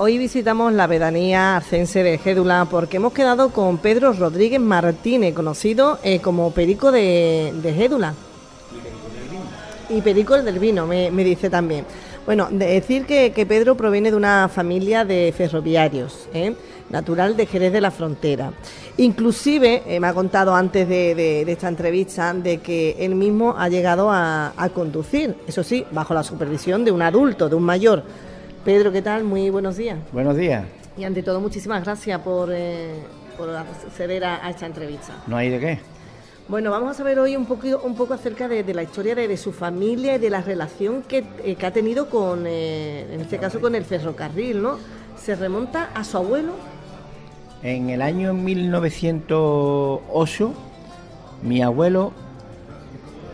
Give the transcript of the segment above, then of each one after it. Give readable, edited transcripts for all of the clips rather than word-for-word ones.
Hoy visitamos la pedanía arcense de Gédula porque hemos quedado con Pedro Rodríguez Martínez, conocido como Perico de Gédula. Y Perico el del vino, me dice también. Bueno, decir que Pedro proviene de una familia de ferroviarios, natural de Jerez de la Frontera. Inclusive, me ha contado antes de esta entrevista, de que él mismo ha llegado a conducir, eso sí, bajo la supervisión de un adulto, de un mayor. Pedro, ¿qué tal? Muy buenos días. Buenos días. Y ante todo, muchísimas gracias por acceder a esta entrevista. No hay de qué. Bueno, vamos a saber hoy un poco acerca de la historia de su familia y de la relación que ha tenido con, en este caso, con el ferrocarril, ¿no? Se remonta a su abuelo. En el año 1908, mi abuelo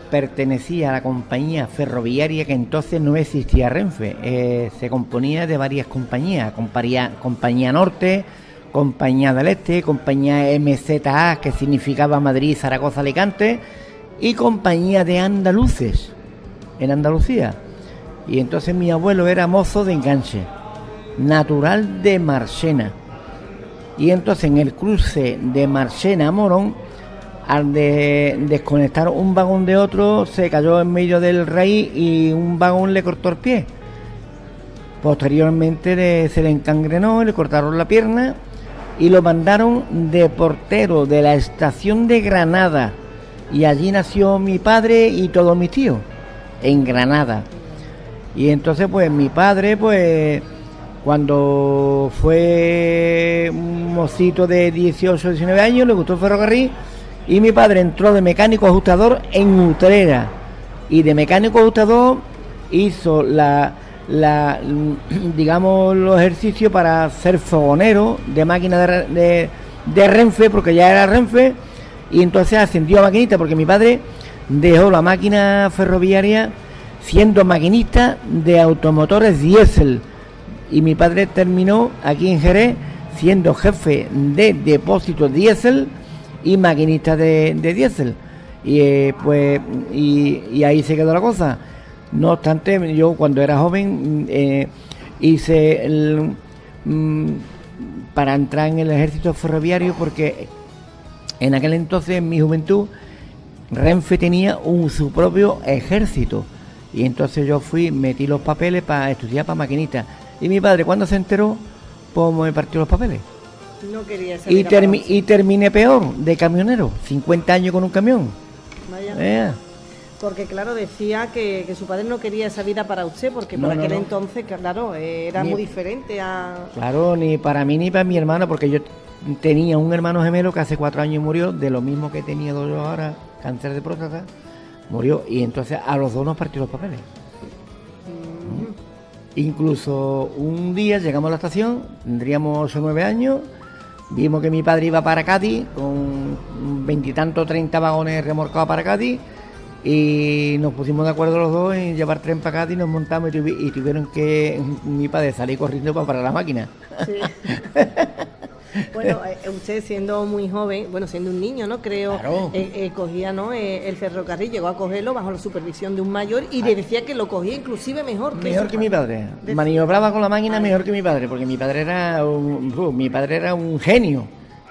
pertenecía a la compañía ferroviaria que entonces no existía Renfe. Se componía de varias compañías, Compañía Norte, Compañía del Este, Compañía MZA, que significaba Madrid, Zaragoza, Alicante, y Compañía de Andaluces, en Andalucía. Y entonces mi abuelo era mozo de enganche, natural de Marchena. Y entonces en el cruce de Marchena a Morón, al desconectar un vagón de otro, se cayó en medio del raíz y un vagón le cortó el pie. Posteriormente se le encangrenó, le cortaron la pierna y lo mandaron de portero de la estación de Granada. Y allí nació mi padre y todos mis tíos, en Granada. Y entonces pues mi padre, pues cuando fue un mocito de 18 o 19 años, le gustó el ferrocarril. Y mi padre entró de mecánico ajustador en Utrera. Y de mecánico ajustador hizo digamos, los ejercicios para ser fogonero de máquina de Renfe, porque ya era Renfe. Y entonces ascendió a maquinista, porque mi padre dejó la máquina ferroviaria siendo maquinista de automotores diésel. Y mi padre terminó aquí en Jerez siendo jefe de depósitos diésel y maquinista de diésel. Y pues y ahí se quedó la cosa. No obstante, yo cuando era joven hice para entrar en el ejército ferroviario, porque en aquel entonces, en mi juventud, Renfe tenía su propio ejército. Y entonces yo metí los papeles para estudiar para maquinista. Y mi padre, cuando se enteró, pues me partió los papeles. No quería ser y terminé peor, de camionero, 50 años con un camión. Vaya. Porque claro, decía que su padre no quería esa vida para usted, porque por aquel entonces, claro, era muy diferente a... Claro, ni para mí ni para mi hermano, porque yo tenía un hermano gemelo que hace 4 años murió, de lo mismo que he tenido yo ahora, cáncer de próstata, murió, y entonces a los dos nos partió los papeles. Incluso un día llegamos a la estación, tendríamos 8 o 9 años, vimos que mi padre iba para Cádiz con 20 y tantos, 30 vagones remolcados para Cádiz, y nos pusimos de acuerdo los dos en llevar tren para Cádiz, nos montamos y tuvieron que mi padre salir corriendo para parar la máquina. Sí. Bueno, usted siendo muy joven, bueno, siendo un niño, ¿no? Creo, claro. Cogía, ¿no? El ferrocarril, llegó a cogerlo bajo la supervisión de un mayor y le decía que lo cogía inclusive mejor que mi padre. Maniobraba con la máquina mejor que mi padre, porque mi padre era un genio,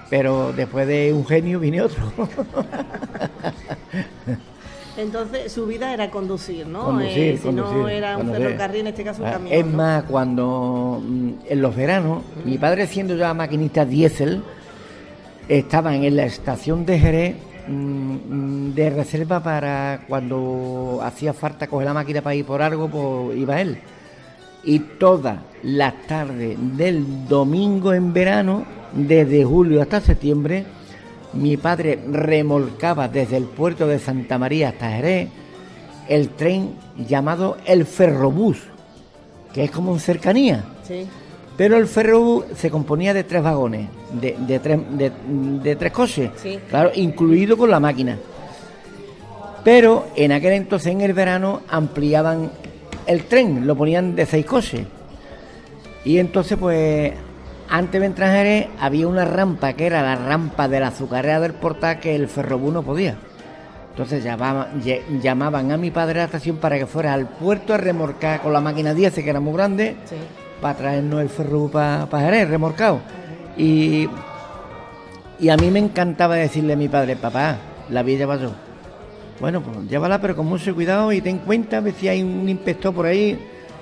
pero después de un genio vine otro. Entonces su vida era conducir, ¿no? Conducir. No era un ferrocarril, en este caso un camión. Es más, cuando en los veranos, mi padre siendo ya maquinista diésel, estaban en la estación de Jerez de reserva para cuando hacía falta coger la máquina para ir por algo, pues iba él. Y todas las tardes del domingo en verano, desde julio hasta septiembre, mi padre remolcaba desde el puerto de Santa María hasta Jerez el tren llamado el Ferrobús, que es como en cercanía. Sí. Pero el Ferrobús se componía de 3 vagones, de 3 coches, sí. Claro, incluido con la máquina. Pero en aquel entonces, en el verano, ampliaban el tren, lo ponían de 6 coches. Y entonces, pues, antes de entrar a Jerez, había una rampa que era la rampa de la azucarera del Portal, que el Ferrobús no podía. Entonces llamaban a mi padre a la estación para que fuera al puerto a remolcar con la máquina 10, que era muy grande, sí, para traernos el ferro para Jerez, remolcado. Y a mí me encantaba decirle a mi padre, papá, la voy a llevar yo. Bueno, pues llévala, pero con mucho cuidado y ten cuenta, a ver si hay un inspector por ahí.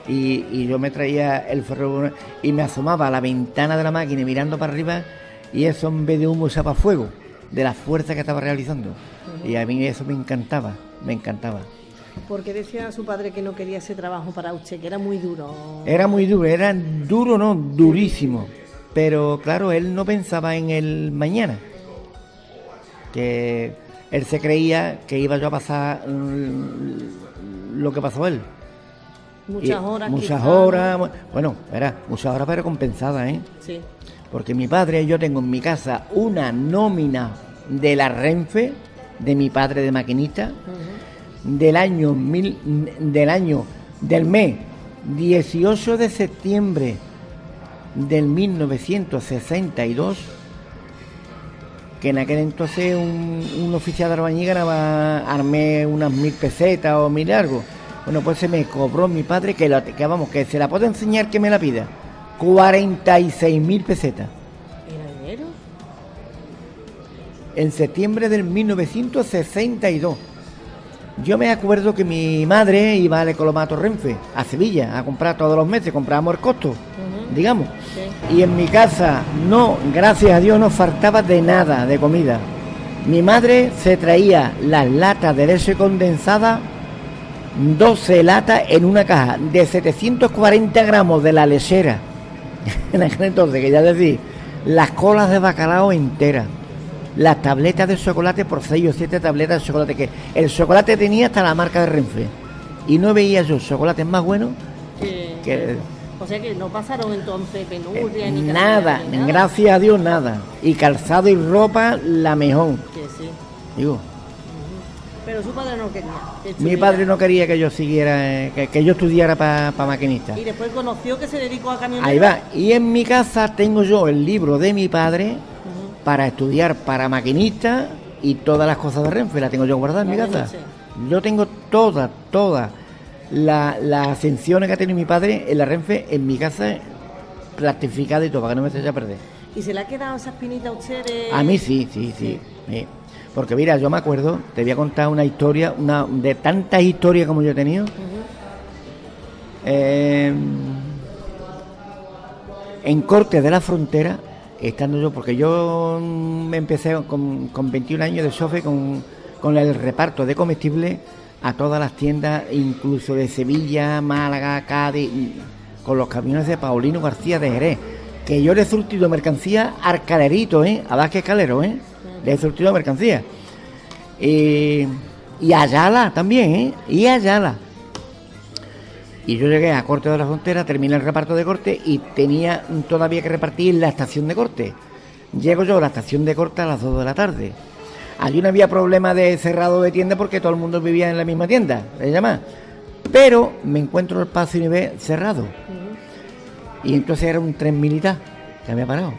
Y yo me traía el ferro y me asomaba a la ventana de la máquina mirando para arriba, y eso en vez de humo echaba fuego, de la fuerza que estaba realizando. Y a mí eso me encantaba. ¿Por qué decía su padre que no quería ese trabajo para usted, que era muy duro? Era muy duro, no, durísimo. Pero claro, él no pensaba en el mañana. Que él se creía que iba yo a pasar lo que pasó él. Muchas horas. Muchas horas, pero compensadas, ¿eh? Sí. Porque mi padre, yo tengo en mi casa una nómina de la Renfe, de mi padre de maquinista, del mes 18 de septiembre del 1962, que en aquel entonces un oficial de albañil ganaba, armé unas 1.000 pesetas o 1.000 algo. Bueno, pues se me cobró mi padre, que se la puedo enseñar que me la pida, 46.000 pesetas. ¿Era dinero? En septiembre del 1962. Yo me acuerdo que mi madre iba al Ecolomato Renfe, a Sevilla, a comprar todos los meses, comprábamos el costo, digamos. Sí. Y en mi casa, no, gracias a Dios, no faltaba de nada, de comida. Mi madre se traía las latas de leche condensada, 12 latas en una caja de 740 gramos de la lechera. En aquel entonces, que ya decir, las colas de bacalao enteras, las tabletas de chocolate por 6 o 7 tabletas de chocolate, que el chocolate tenía hasta la marca de Renfe. Y no veía yo chocolates más buenos que... O sea que no pasaron entonces penuria ni nada, gracias a Dios nada. Y calzado y ropa la mejor. Que sí. Digo. Pero su padre no quería. Mi padre no quería que yo siguiera, que yo estudiara para maquinista. Y después conoció que se dedicó a camionero. Ahí va. Y en mi casa tengo yo el libro de mi padre para estudiar para maquinista y todas las cosas de Renfe. La tengo yo guardada en mi casa. Yo tengo todas las ascensiones que ha tenido mi padre en la Renfe en mi casa, plastificada y todo, para que no me se eche a perder. ¿Y se le ha quedado esa espinita a usted? A mí sí. Porque mira, yo me acuerdo, te voy a contar una historia, de tantas historias como yo he tenido. En Corte de la Frontera, estando yo, porque yo me empecé con 21 años de chofer con el reparto de comestibles a todas las tiendas, incluso de Sevilla, Málaga, Cádiz, con los camiones de Paulino García de Jerez, que yo le he surtido mercancía al Calerito, a Vázquez Calero, le he surtido mercancía. Y a Ayala también, y a Ayala. Y yo llegué a Corte de la Frontera, terminé el reparto de corte y tenía todavía que repartir en la estación de corte. Llego yo a la estación de corte a las 2 de la tarde. Allí no había problema de cerrado de tienda porque todo el mundo vivía en la misma tienda, se llama. Pero me encuentro el paso y nivel cerrado. Y entonces era un tren militar que había parado.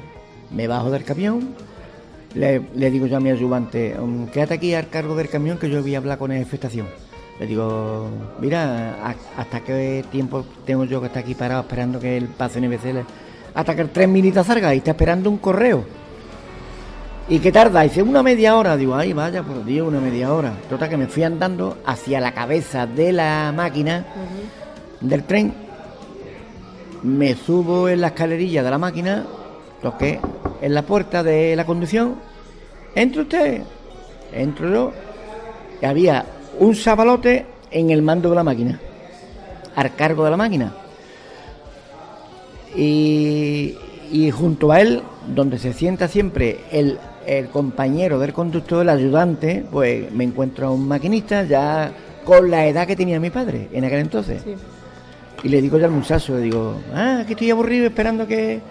Me bajo del camión, le digo yo a mi ayudante, quédate aquí al cargo del camión que yo voy a hablar con el jefe de estación. Le digo, mira, ¿hasta qué tiempo tengo yo que estar aquí parado esperando que el paso nivel hasta que el tren militar salga? Y está esperando un correo. ¿Y qué tarda? Dice, una media hora. Digo, ay, vaya, por Dios, una media hora. Total, que me fui andando hacia la cabeza de la máquina del tren. Me subo en la escalerilla de la máquina, toqué en la puerta de la conducción. ¿Entra usted? Entro yo. Y había un chavalote en el mando de la máquina, al cargo de la máquina. Y junto a él, donde se sienta siempre el compañero del conductor, el ayudante, pues me encuentro a un maquinista ya con la edad que tenía mi padre en aquel entonces. Sí. Y le digo yo al muchacho, le digo, que estoy aburrido esperando que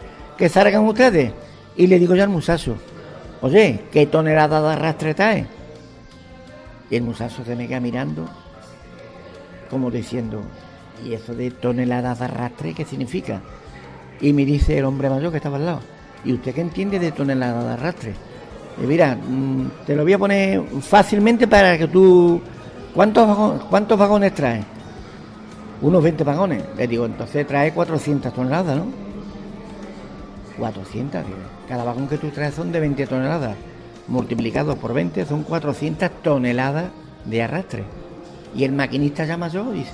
salgan ustedes. Y le digo yo al muchacho, oye, ¿qué tonelada de arrastre trae? Y el muchacho se me queda mirando, como diciendo, ¿y eso de toneladas de arrastre qué significa? Y me dice el hombre mayor que estaba al lado, ¿y usted qué entiende de toneladas de arrastre? Y mira, te lo voy a poner fácilmente para que tú... ¿Cuántos vagones traes? unos 20 vagones. Le digo, entonces trae 400 toneladas, ¿no? 400, cada vagón que tú traes son de 20 toneladas. Multiplicados por 20 son 400 toneladas de arrastre. Y el maquinista llama yo y dice,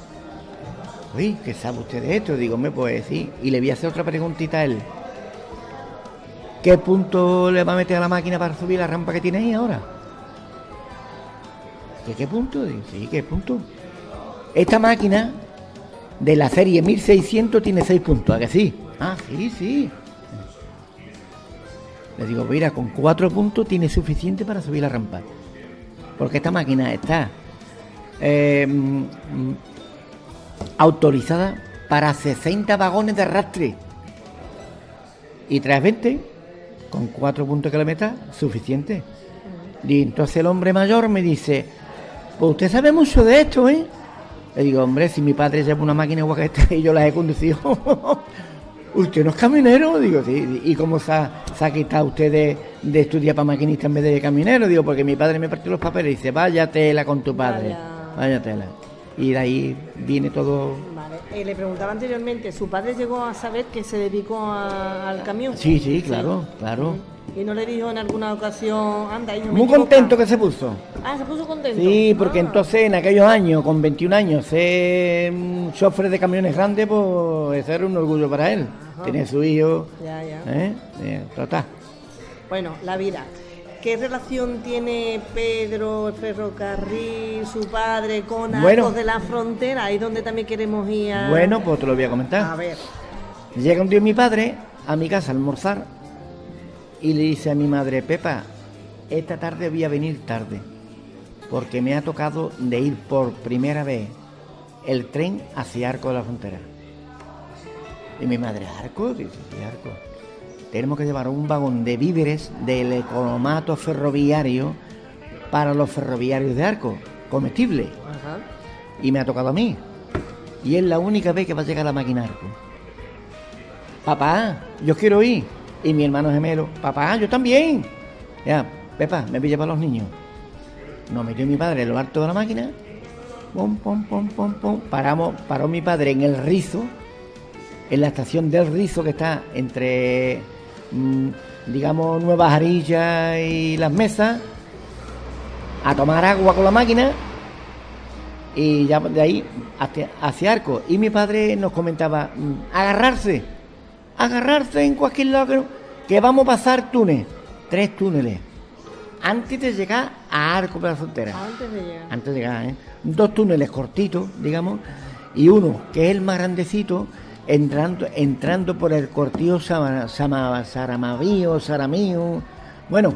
uy, ¿qué sabe usted de esto? Digo, me puede decir. Y le voy a hacer otra preguntita a él. ¿Qué punto le va a meter a la máquina para subir la rampa que tiene ahí ahora? ¿Qué punto? Digo, sí, ¿qué punto? Esta máquina de la serie 1600 tiene 6 puntos, ¿a que sí? Ah, sí. Le digo, mira, con 4 puntos tiene suficiente para subir la rampa. Porque esta máquina está autorizada para 60 vagones de arrastre. Y traes 20, con 4 puntos que le meta, suficiente. Y entonces el hombre mayor me dice, pues usted sabe mucho de esto, ¿eh? Le digo, hombre, si mi padre lleva una máquina igual que esta y yo la he conducido, ¿usted no es camionero? Digo, sí. ¿Y cómo se ha quitado usted de estudiar para maquinista en vez de caminero? Digo, porque mi padre me partió los papeles y dice, vaya tela con tu padre, vaya tela. Y de ahí viene todo. Vale. Le preguntaba anteriormente, ¿su padre llegó a saber que se dedicó al camión? Sí, claro. ¿Y no le dijo en alguna ocasión, anda, hijo, muy contento que se puso? Ah, se puso contento. Sí, porque entonces en aquellos años, con 21 años, ser chofer de camiones grandes, pues eso era un orgullo para él. Ajá. Tiene su hijo. Ya. Total. Bueno, la vida. ¿Qué relación tiene Pedro, el ferrocarril, su padre, con Arcos de la Frontera? Ahí donde también queremos ir a... Bueno, pues te lo voy a comentar. A ver. Llega un día mi padre a mi casa a almorzar y le dice a mi madre, Pepa, esta tarde voy a venir tarde, porque me ha tocado de ir por primera vez el tren hacia Arcos de la Frontera. Y mi madre, ¿Arcos? Dice, sí, Arcos. Tenemos que llevar un vagón de víveres del economato ferroviario para los ferroviarios de Arcos, comestible. Ajá. Y me ha tocado a mí. Y es la única vez que va a llegar la máquina Arcos. Papá, yo quiero ir. Y mi hermano gemelo, papá, yo también. Ya, Pepa, me voy a llevar a los niños. Nos metió mi padre en lo alto de la máquina. Pum. Paró mi padre en el Rizo, en la estación del Rizo que está entre, digamos, Nueva Jarilla y Las Mesas, a tomar agua con la máquina y ya de ahí hacia Arcos. Y mi padre nos comentaba, agarrarse en cualquier lado que vamos a pasar 3 túneles antes de llegar a Arcos de la Frontera. Antes de llegar, 2 túneles cortitos, digamos, y uno que es el más grandecito, entrando por el cortillo Saramío. Bueno,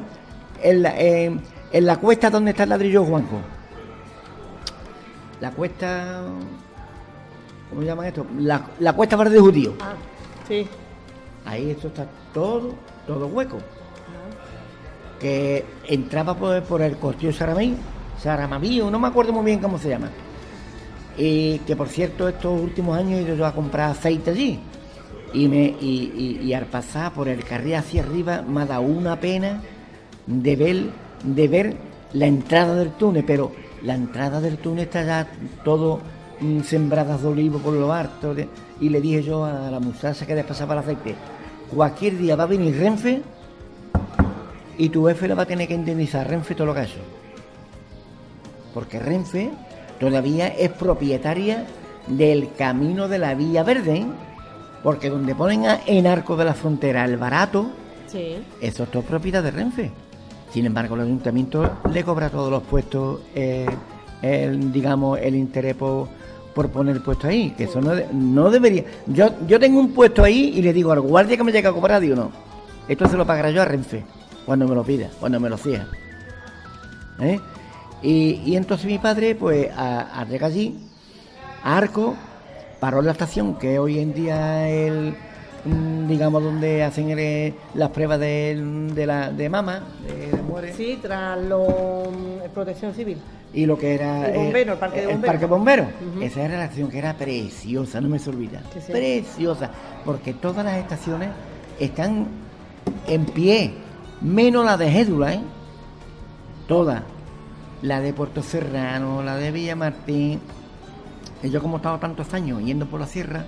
en la cuesta donde está el ladrillo Juanjo. La cuesta, ¿cómo llaman esto? La cuesta Verde Judío. Ah, sí. Ahí esto está todo hueco. Que entraba por el cortillo Saramavío, no me acuerdo muy bien cómo se llama. Y que por cierto, estos últimos años he ido yo a comprar aceite allí. Y al pasar por el carril hacia arriba me ha dado una pena de ver la entrada del túnel, pero la entrada del túnel está ya todo sembradas de olivo por lo alto. Y le dije yo a la muchacha que despasaba el aceite, cualquier día va a venir Renfe y tu jefe le va a tener que indemnizar a Renfe todo lo que ha hecho. Porque Renfe todavía es propietaria del camino de la Vía Verde, ¿eh? Porque donde ponen en Arcos de la Frontera el barato, sí, eso es todo propiedad de Renfe. Sin embargo, el ayuntamiento le cobra todos los puestos, el interés por poner el puesto ahí, que eso no debería. Yo tengo un puesto ahí y le digo al guardia que me llega a cobrar, digo, no, esto se lo pagará yo a Renfe cuando me lo pida, cuando me lo exija. Y entonces mi padre, pues, al llegar allí, a Arcos, paró en la estación, que hoy en día es digamos, donde hacen las pruebas de mama, de muere. Sí, tras protección civil. Y lo que era el parque de bomberos. El parque bombero. Uh-huh. Esa era la estación que era preciosa, no me se olvida. Sí. Preciosa, porque todas las estaciones están en pie, menos la de Gédula, Todas. La de Puerto Serrano, la de Villamartín, Y yo como he estado tantos años yendo por la sierra,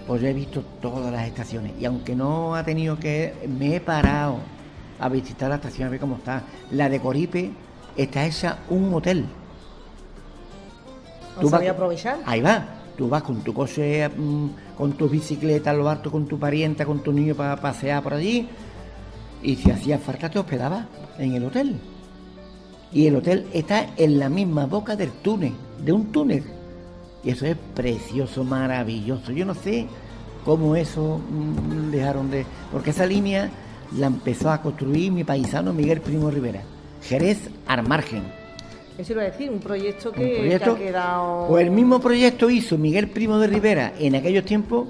pues yo he visto todas las estaciones. Y aunque no ha tenido que... me he parado a visitar la estación, a ver cómo está. La de Coripe está hecha un hotel. ¿Tú vas a aprovechar? Ahí va. Tú vas con tu coche, con tu bicicleta, lo harto con tu parienta, con tu niño para pasear por allí. Y si hacía falta te hospedabas en el hotel. Y el hotel está en la misma boca del túnel, de un túnel. Y eso es precioso, maravilloso. Yo no sé cómo eso dejaron de... Porque esa línea la empezó a construir mi paisano Miguel Primo Rivera. Jerez al margen. Eso iba a decir, un proyecto que ha quedado... Pues el mismo proyecto hizo Miguel Primo de Rivera en aquellos tiempos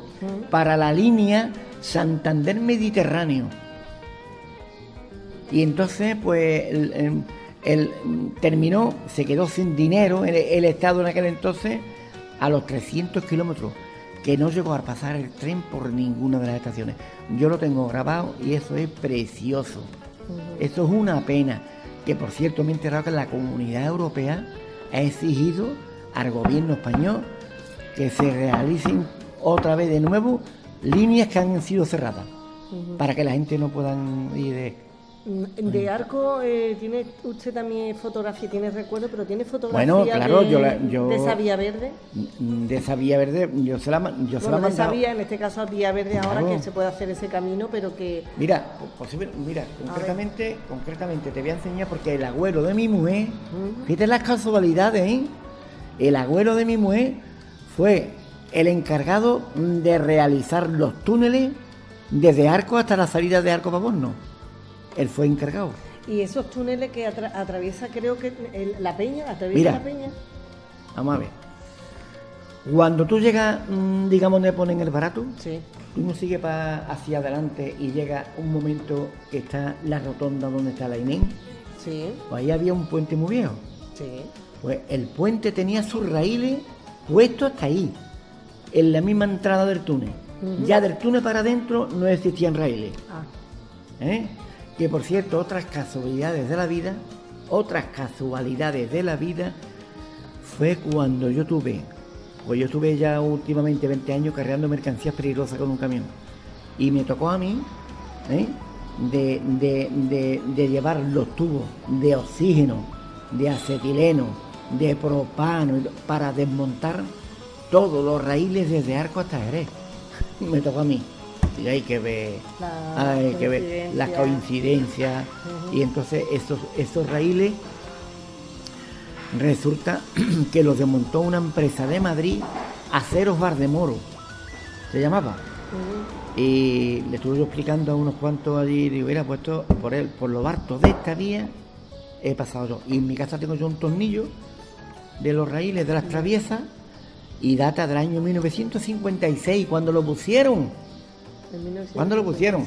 para la línea Santander Mediterráneo. Y entonces, pues, él terminó, se quedó sin dinero, el Estado en aquel entonces, a los 300 kilómetros, que no llegó a pasar el tren por ninguna de las estaciones. Yo lo tengo grabado y eso es precioso. Eso es una pena. Que por cierto me he enterado que la Comunidad Europea ha exigido al gobierno español que se realicen otra vez de nuevo líneas que han sido cerradas, para que la gente no puedan ir de Arco. Tiene usted también fotografía, tiene recuerdo, pero tiene fotografía. Bueno, claro, de esa vía verde. De esa vía verde, yo se la mandado. De esa vía, en este caso vía verde, claro. Ahora que se puede hacer ese camino, pero que... Mira, concretamente te voy a enseñar, porque el agüero de mi mujer, fíjate las casualidades, ¿eh? El agüero de mi mujer fue el encargado de realizar los túneles desde Arco hasta la salida de Arco Pavón. Él fue encargado. Y esos túneles que atraviesa, creo que la Peña, mira, la Peña. Vamos a ver. Cuando tú llegas, digamos, donde ponen el barato, sí. Tú no sigues hacia adelante y llega un momento que está la rotonda donde está la INEM. Sí. Pues ahí había un puente muy viejo. Sí. Pues el puente tenía sus raíles puestos hasta ahí, en la misma entrada del túnel. Ya del túnel para adentro no existían raíles. Que por cierto, otras casualidades de la vida fue cuando yo estuve ya últimamente 20 años cargando mercancías peligrosas con un camión, y me tocó a mí de llevar los tubos de oxígeno, de acetileno, de propano, para desmontar todos los raíles desde Arco hasta Jerez. Me tocó a mí. Y hay que ver las coincidencias. Y entonces esos raíles resulta que los desmontó una empresa de Madrid, Aceros Valdemoro se llamaba. Y le estuve yo explicando a unos cuantos allí, digo, mira, puesto por lo harto de esta vía he pasado yo, y en mi casa tengo yo un tornillo de los raíles de las traviesas, y data del año 1956, cuando lo pusieron. ¿Cuándo lo pusieron?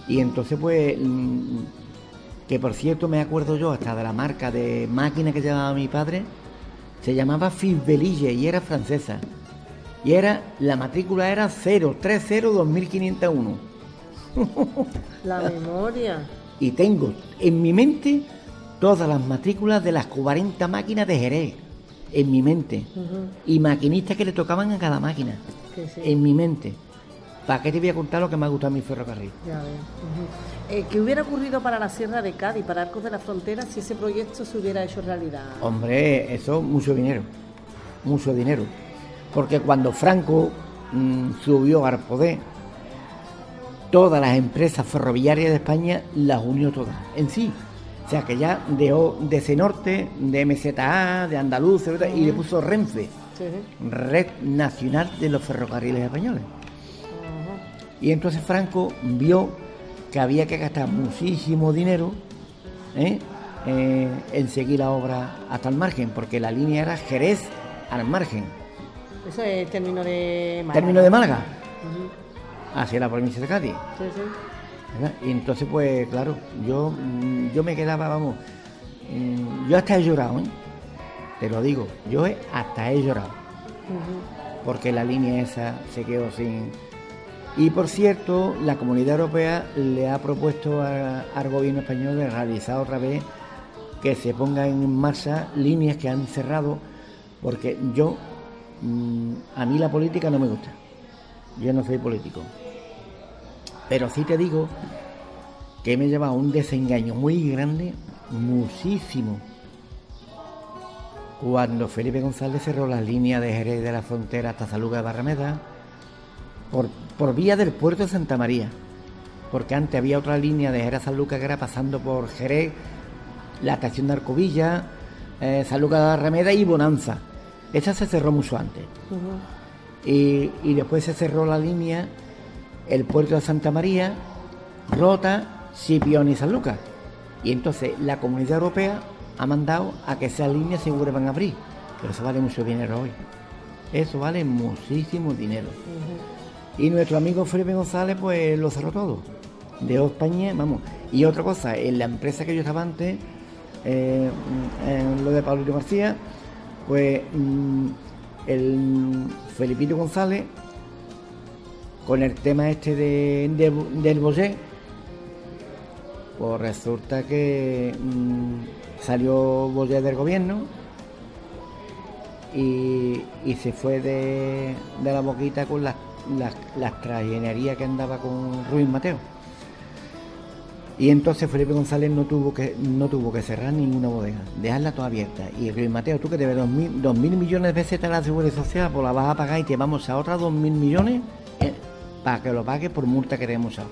Y entonces, pues, que por cierto me acuerdo yo hasta de la marca de máquina que llevaba mi padre, se llamaba Fisbelille y era francesa. Y la matrícula era 030-2501. La memoria. Y tengo en mi mente todas las matrículas de las 40 máquinas de Jerez, en mi mente. Y maquinistas que le tocaban a cada máquina, en mi mente. ¿Para qué te voy a contar lo que me ha gustado a mi ferrocarril? Ya ves. ¿Qué hubiera ocurrido para la Sierra de Cádiz, para Arcos de la Frontera, si ese proyecto se hubiera hecho realidad? Hombre, eso, mucho dinero. Porque cuando Franco subió al poder, todas las empresas ferroviarias de España las unió todas en sí. O sea, que ya dejó de Cenorte, de MZA, de Andaluz, y le puso Renfe, Red Nacional de los Ferrocarriles Españoles. Y entonces Franco vio que había que gastar muchísimo dinero en seguir la obra hasta el margen, porque la línea era Jerez al margen. Eso es término de Málaga. Término de Málaga, hacia la provincia de Cádiz. Y entonces, pues claro, yo me quedaba, yo hasta he llorado, te lo digo, yo hasta he llorado, porque la línea esa se quedó sin... Y por cierto, la Comunidad Europea le ha propuesto al gobierno español de realizar otra vez que se pongan en marcha líneas que han cerrado, porque yo a mí la política no me gusta. Yo no soy político. Pero sí te digo que me he llevado un desengaño muy grande, muchísimo, cuando Felipe González cerró la línea de Jerez de la Frontera hasta Sanlúcar de Barrameda por vía del puerto de Santa María, porque antes había otra línea de Jerez a Sanlúcar que era pasando por Jerez, la estación de Arcovilla, Sanlúcar de Barrameda y Bonanza. Esa se cerró mucho antes. Y después se cerró la línea el puerto de Santa María, Rota, Scipione y Sanlúcar. Y entonces la Comunidad Europea ha mandado a que esas líneas se vuelvan a abrir. Pero eso vale mucho dinero hoy. Eso vale muchísimo dinero. Y nuestro amigo Felipe González pues lo cerró todo. Dejó España, vamos. Y otra cosa, en la empresa que yo estaba antes, en lo de Paulino García, pues el Felipito González, con el tema este del Boyer, pues resulta que salió Boyer del gobierno y se fue de la boquita con las trajinerías que andaba con Ruiz Mateo. Y entonces Felipe González no tuvo que cerrar ninguna bodega, dejarla toda abierta. Y Ruiz Mateo, tú que debes 2.000 millones de pesetas a la Seguridad Social, pues la vas a pagar y te vamos a otras 2.000 millones para que lo pagues por multa que te hemos dado.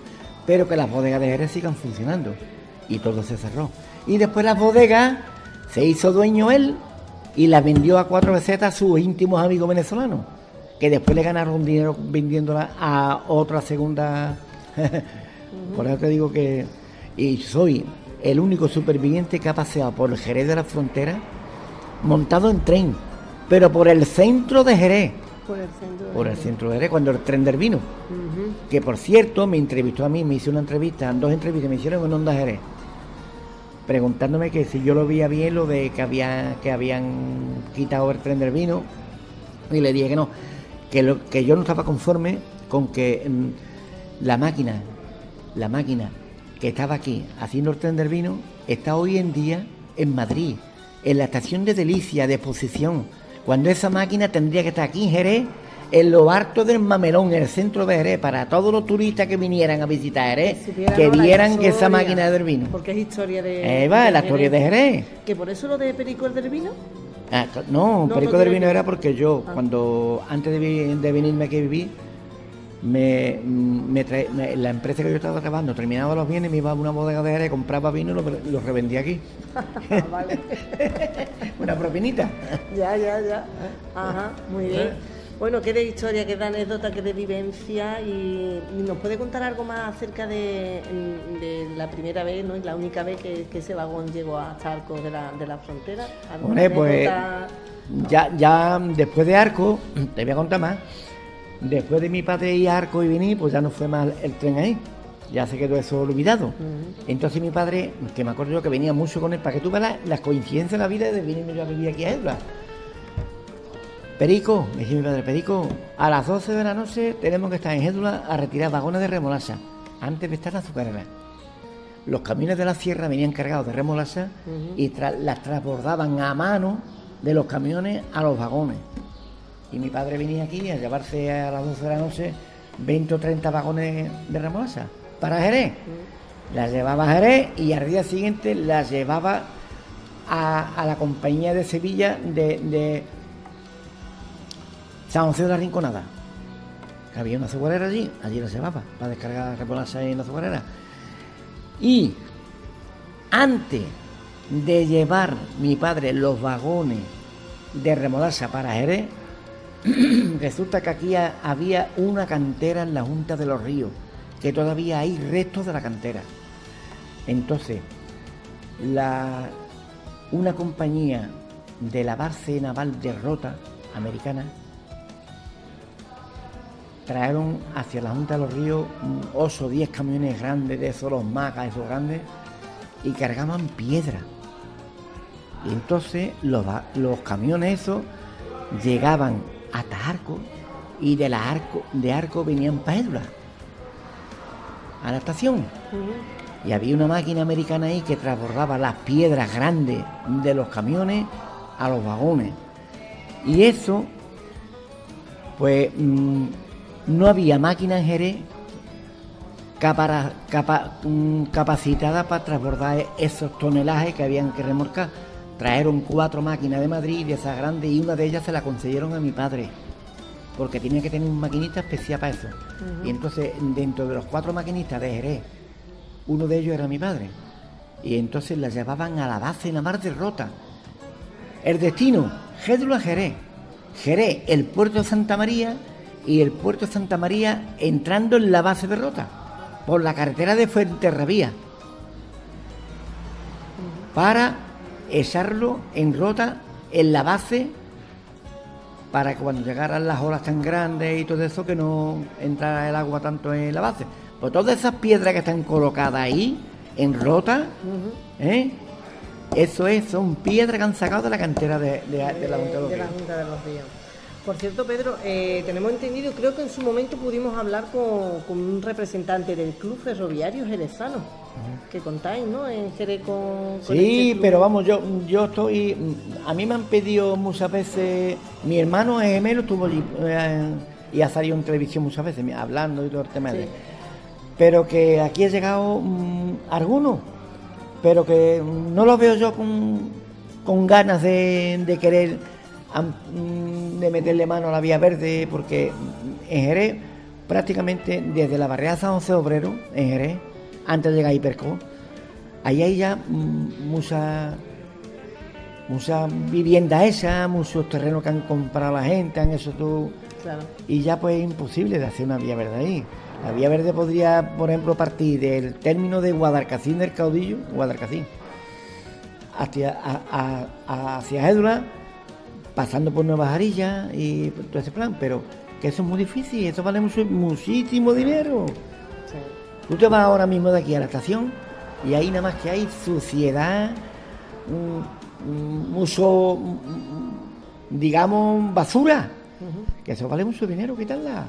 Pero que las bodegas de Jerez sigan funcionando. Y todo se cerró. Y después las bodegas se hizo dueño él y las vendió a 4 pesetas a sus íntimos amigos venezolanos, que después le ganaron dinero vendiéndolas a otra segunda. Por eso te digo que... Y soy el único superviviente que ha paseado por el Jerez de la Frontera montado en tren, pero por el centro de Jerez. Por el centro de Jerez, cuando el tren del vino. Que por cierto, me entrevistó a mí, me hizo una entrevista, 2 entrevistas me hicieron en Onda Jerez, preguntándome que si yo lo veía bien lo de que habían quitado el tren del vino, y le dije que no, que yo no estaba conforme con que la máquina que estaba aquí haciendo el tren del vino está hoy en día en Madrid, en la estación de Delicia, de exposición, cuando esa máquina tendría que estar aquí en Jerez, en lo harto del Mamelón, en el centro de Jerez, para todos los turistas que vinieran a visitar Jerez, que vieran que esa máquina del vino. Porque es historia de la historia de Jerez. ¿Que por eso lo de Perico el del vino? No, Perico del vino era porque yo, cuando antes de venirme aquí a vivir, la empresa que yo estaba trabajando terminaba los bienes, me iba a una bodega de Jerez, compraba vino y lo revendía aquí. Vale. Una propinita. Ya. Ajá, muy bien. Bueno, qué de historia, qué de anécdota, qué de vivencia. Y nos puede contar algo más acerca de la primera vez, ¿no? Y la única vez que ese vagón llegó hasta Arco de la Frontera. Bueno, pues ya después de Arco, te voy a contar más. Después de mi padre ir a Arco y venir, pues ya no fue más el tren ahí. Ya se quedó eso olvidado. Entonces mi padre, que me acuerdo yo que venía mucho con él, para que tú veas las coincidencias de la vida de venirme yo a vivir aquí a Edula. Perico, me dice mi padre, Perico, a las 12 de la noche tenemos que estar en Édula a retirar vagones de remolacha, antes de estar en la azucarera. Los camiones de la sierra venían cargados de remolacha y las transbordaban a mano de los camiones a los vagones. Y mi padre venía aquí a llevarse a las 12 de la noche 20 o 30 vagones de remolacha para Jerez. Las llevaba a Jerez y al día siguiente las llevaba a la compañía de Sevilla de San José de la Rinconada. Había una azucarera allí la llevaba para descargar remolacha en la azucarera. Y antes de llevar mi padre los vagones de remolacha para Jerez, resulta que aquí había una cantera en la Junta de los Ríos, que todavía hay restos de la cantera. Entonces, una compañía de la base naval de Rota, americana, trajeron hacia la Junta de los Ríos 8 o 10 camiones grandes, de esos, los macas, esos grandes, y cargaban piedra. Y entonces los camiones esos llegaban hasta Arco, y de Arco venían para Édula, a la estación. Y había una máquina americana ahí que transbordaba las piedras grandes de los camiones a los vagones. Y eso Pues no había máquina en Jerez capacitada para transbordar esos tonelajes que habían que remolcar. Trajeron 4 máquinas de Madrid, de esas grandes, y una de ellas se la concedieron a mi padre, porque tenía que tener un maquinista especial para eso. Y entonces, dentro de los 4 maquinistas de Jerez, uno de ellos era mi padre. Y entonces la llevaban a la base en la mar de Rota. El destino, Gédula, Jerez. Jerez, el puerto de Santa María, y el puerto de Santa María entrando en la base de Rota, por la carretera de Fuenterrabía, para echarlo en Rota, en la base, para que cuando llegaran las olas tan grandes y todo eso, que no entrara el agua tanto en la base. Pues todas esas piedras que están colocadas ahí, en Rota, son piedras que han sacado de la cantera de la Junta de los Ríos. De la Junta de los Ríos. Por cierto, Pedro, tenemos entendido, creo que en su momento pudimos hablar con un representante del Club Ferroviario Jerezano, que contáis, ¿no? En Jerez con sí, este pero vamos, yo estoy... A mí me han pedido muchas veces... Mi hermano gemelo estuvo allí y ha salido en televisión muchas veces, hablando y todo el tema de... Pero que aquí ha llegado algunos, pero que no los veo yo con ganas de querer... de meterle mano a la vía verde, porque en Jerez prácticamente desde la barriada San José Obrero en Jerez, antes de llegar a Hiperco, ahí hay ya mucha vivienda hecha, muchos terrenos que han comprado la gente, han hecho todo, claro. Y ya pues es imposible de hacer una vía verde ahí. La vía verde podría, por ejemplo, partir del término de Guadalcacín del Caudillo, Guadalcacín, hacia Gédula, pasando por Nueva Jarilla y todo ese plan, pero que eso es muy difícil, eso vale muchísimo dinero. Sí. Tú te vas ahora mismo de aquí a la estación y ahí nada más que hay suciedad, mucho, digamos, basura, que eso vale mucho dinero quitarla.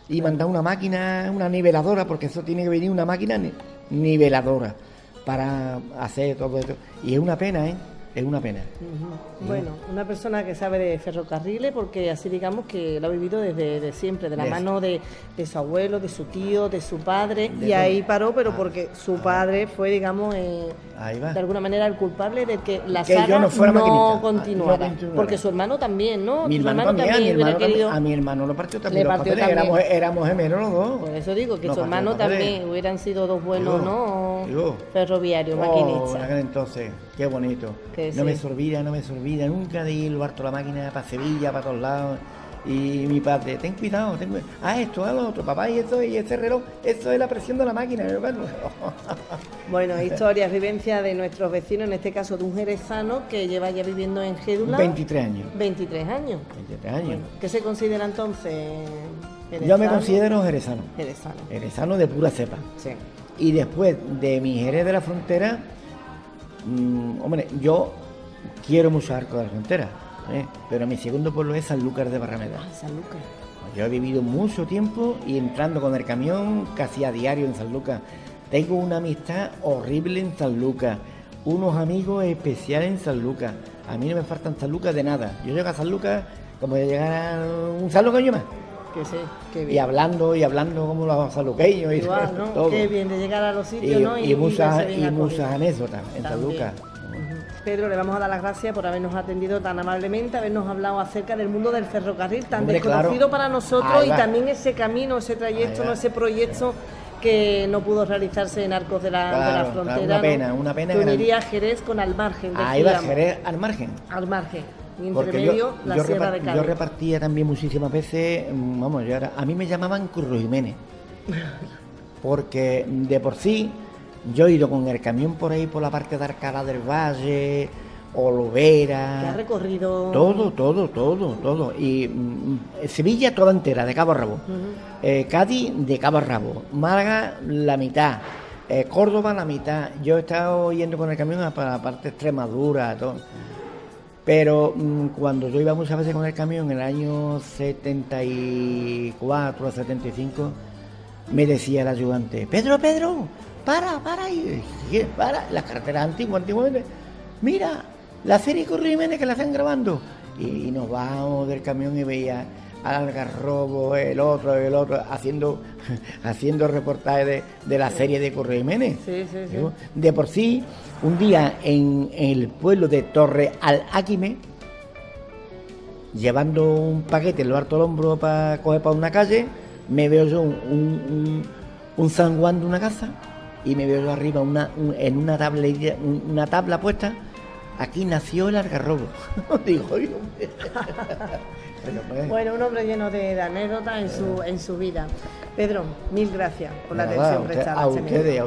Y mandar una máquina, una niveladora, porque eso tiene que venir una máquina niveladora para hacer todo esto. Y es una pena, es una pena. Bueno, una persona que sabe de ferrocarriles, porque así digamos que lo ha vivido desde siempre, de la mano de su abuelo, de su tío, de su padre, y ahí paró, pero porque su padre fue, digamos, de alguna manera el culpable de que la saga no continuara. Porque su hermano también, ¿no? Mi hermano también, a mi hermano lo partió también los papeles, éramos gemelos los dos. Por eso digo que su hermano también hubieran sido dos buenos, ¿no? Ferroviarios, maquinistas. Entonces, qué bonito. No me se olvida nunca de ir harto la máquina para Sevilla, para todos lados. Y mi padre, ten cuidado, esto, lo otro, papá, y ese reloj, eso es la presión de la máquina. Bueno, historias, vivencias de nuestros vecinos, en este caso de un jerezano que lleva ya viviendo en Gédula 23 años. 23 años. Bueno, ¿qué se considera entonces jerezano? Yo me considero jerezano. Jerezano de pura cepa. Sí. Y después de mi Jerez de la Frontera, hombre, yo quiero mucho Arcos de la Frontera, pero mi segundo pueblo es Sanlúcar de Barrameda. Sanlúcar. Yo he vivido mucho tiempo y entrando con el camión casi a diario en Sanlúcar. Tengo una amistad horrible en Sanlúcar, unos amigos especiales en Sanlúcar. A mí no me faltan Sanlúcar de nada. Yo llego a Sanlúcar como de llegar a un sanluqueño más. Que sí, qué bien. Y hablando como los sanluqueños y igual, ¿no? todo. Qué bien de llegar a los sitios, ¿no? Y muchas anécdotas en Sanlúcar. Pedro, le vamos a dar las gracias por habernos atendido tan amablemente, habernos hablado acerca del mundo del ferrocarril, tan desconocido para nosotros, y también ese camino, ese trayecto, ¿no? Ese proyecto que no pudo realizarse en Arcos de la Frontera. Una pena. Tú unirías Jerez con Almargen. Ahí va, Jerez, Almargen. Y entre medio la Sierra de Cádiz. Yo repartía también muchísimas veces, a mí me llamaban Curro Jiménez, porque de por sí yo he ido con el camión por ahí, por la parte de Alcalá del Valle, Olvera. ¿Qué ha recorrido? Todo. Y Sevilla toda entera, de cabo a rabo. Cádiz, de cabo a rabo. Málaga, la mitad. Córdoba, la mitad. Yo he estado yendo con el camión para la parte de Extremadura, todo. Pero cuando yo iba muchas veces con el camión, en el año 74, 75, me decía el ayudante, Pedro, para, las carreteras antiguamente, mira, la serie Curro Jiménez que la están grabando. Y nos bajamos del camión y veía al algarrobo, el otro, haciendo reportajes de la serie de Curro Jiménez. Sí. De por sí, un día en el pueblo de Torre al Áquime, llevando un paquete, lo harto al hombro para coger para una calle, me veo yo un zaguán de una casa y me veo yo arriba en una tabla puesta. Aquí nació el algarrobo. Digo, bueno, un hombre lleno de anécdotas en su vida. Pedro, mil gracias por la atención prestada. A ustedes.